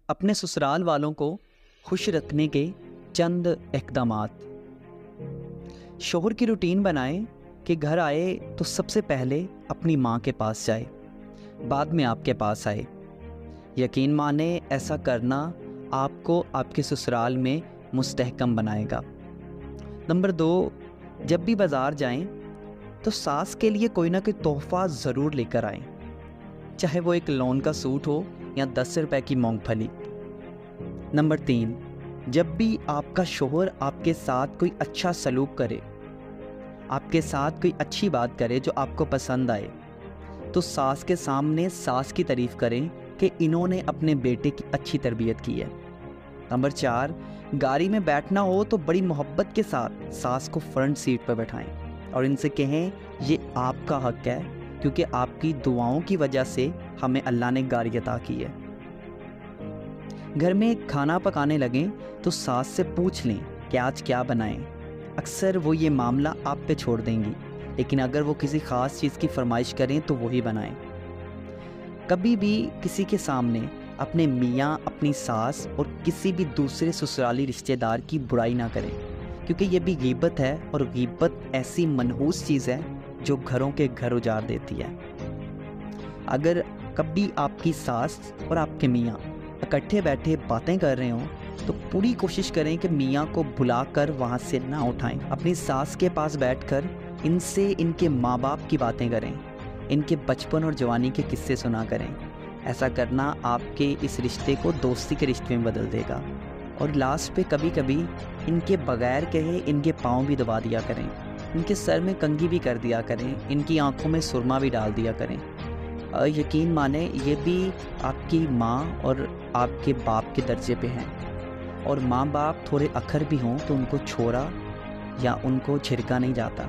अपने ससुराल वालों को खुश रखने के चंद इक़दामात। शोहर की रूटीन बनाएं कि घर आए तो सबसे पहले अपनी माँ के पास जाए, बाद में आपके पास आए। यकीन माने ऐसा करना आपको आपके ससुराल में मुस्तहकम बनाएगा। नंबर 2, जब भी बाज़ार जाएं तो सास के लिए कोई ना कोई तोहफ़ा ज़रूर लेकर आएं, चाहे वो एक लॉन का सूट हो या 10 रुपए की मूंगफली। नंबर 3, जब भी आपका शोहर आपके साथ कोई अच्छा सलूक करे, आपके साथ कोई अच्छी बात करे जो आपको पसंद आए, तो सास के सामने सास की तारीफ़ करें कि इन्होंने अपने बेटे की अच्छी तरबियत की है। नंबर 4, गाड़ी में बैठना हो तो बड़ी मोहब्बत के साथ सास को फ्रंट सीट पर बैठाएं और इनसे कहें ये आपका हक है, क्योंकि आपकी दुआओं की वजह से हमें अल्लाह ने गाड़ी अता की है। घर में खाना पकाने लगें तो सास से पूछ लें कि आज क्या बनाएं। अक्सर वो ये मामला आप पे छोड़ देंगी, लेकिन अगर वो किसी ख़ास चीज़ की फरमाइश करें तो वही बनाएं। कभी भी किसी के सामने अपने मियाँ, अपनी सास और किसी भी दूसरे ससुराली रिश्तेदार की बुराई ना करें, क्योंकि ये भी गीबत है, और गीबत ऐसी मनहूस चीज़ है जो घरों के घर उजाड़ देती है। अगर कभी आपकी सास और आपके मियाँ इकट्ठे बैठे बातें कर रहे हों तो पूरी कोशिश करें कि मियाँ को बुलाकर वहाँ से ना उठाएं। अपनी सास के पास बैठकर इनसे इनके माँ बाप की बातें करें, इनके बचपन और जवानी के किस्से सुना करें। ऐसा करना आपके इस रिश्ते को दोस्ती के रिश्ते में बदल देगा। और लास्ट पे कभी कभी इनके बगैर कहे इनके पाँव भी दबा दिया करें, इनके सर में कंघी भी कर दिया करें, इनकी आंखों में सुरमा भी डाल दिया करें। यकीन माने ये भी आपकी माँ और आपके बाप के दर्जे पे हैं, और माँ बाप थोड़े अखर भी हों तो उनको छोड़ा या उनको छिड़का नहीं जाता।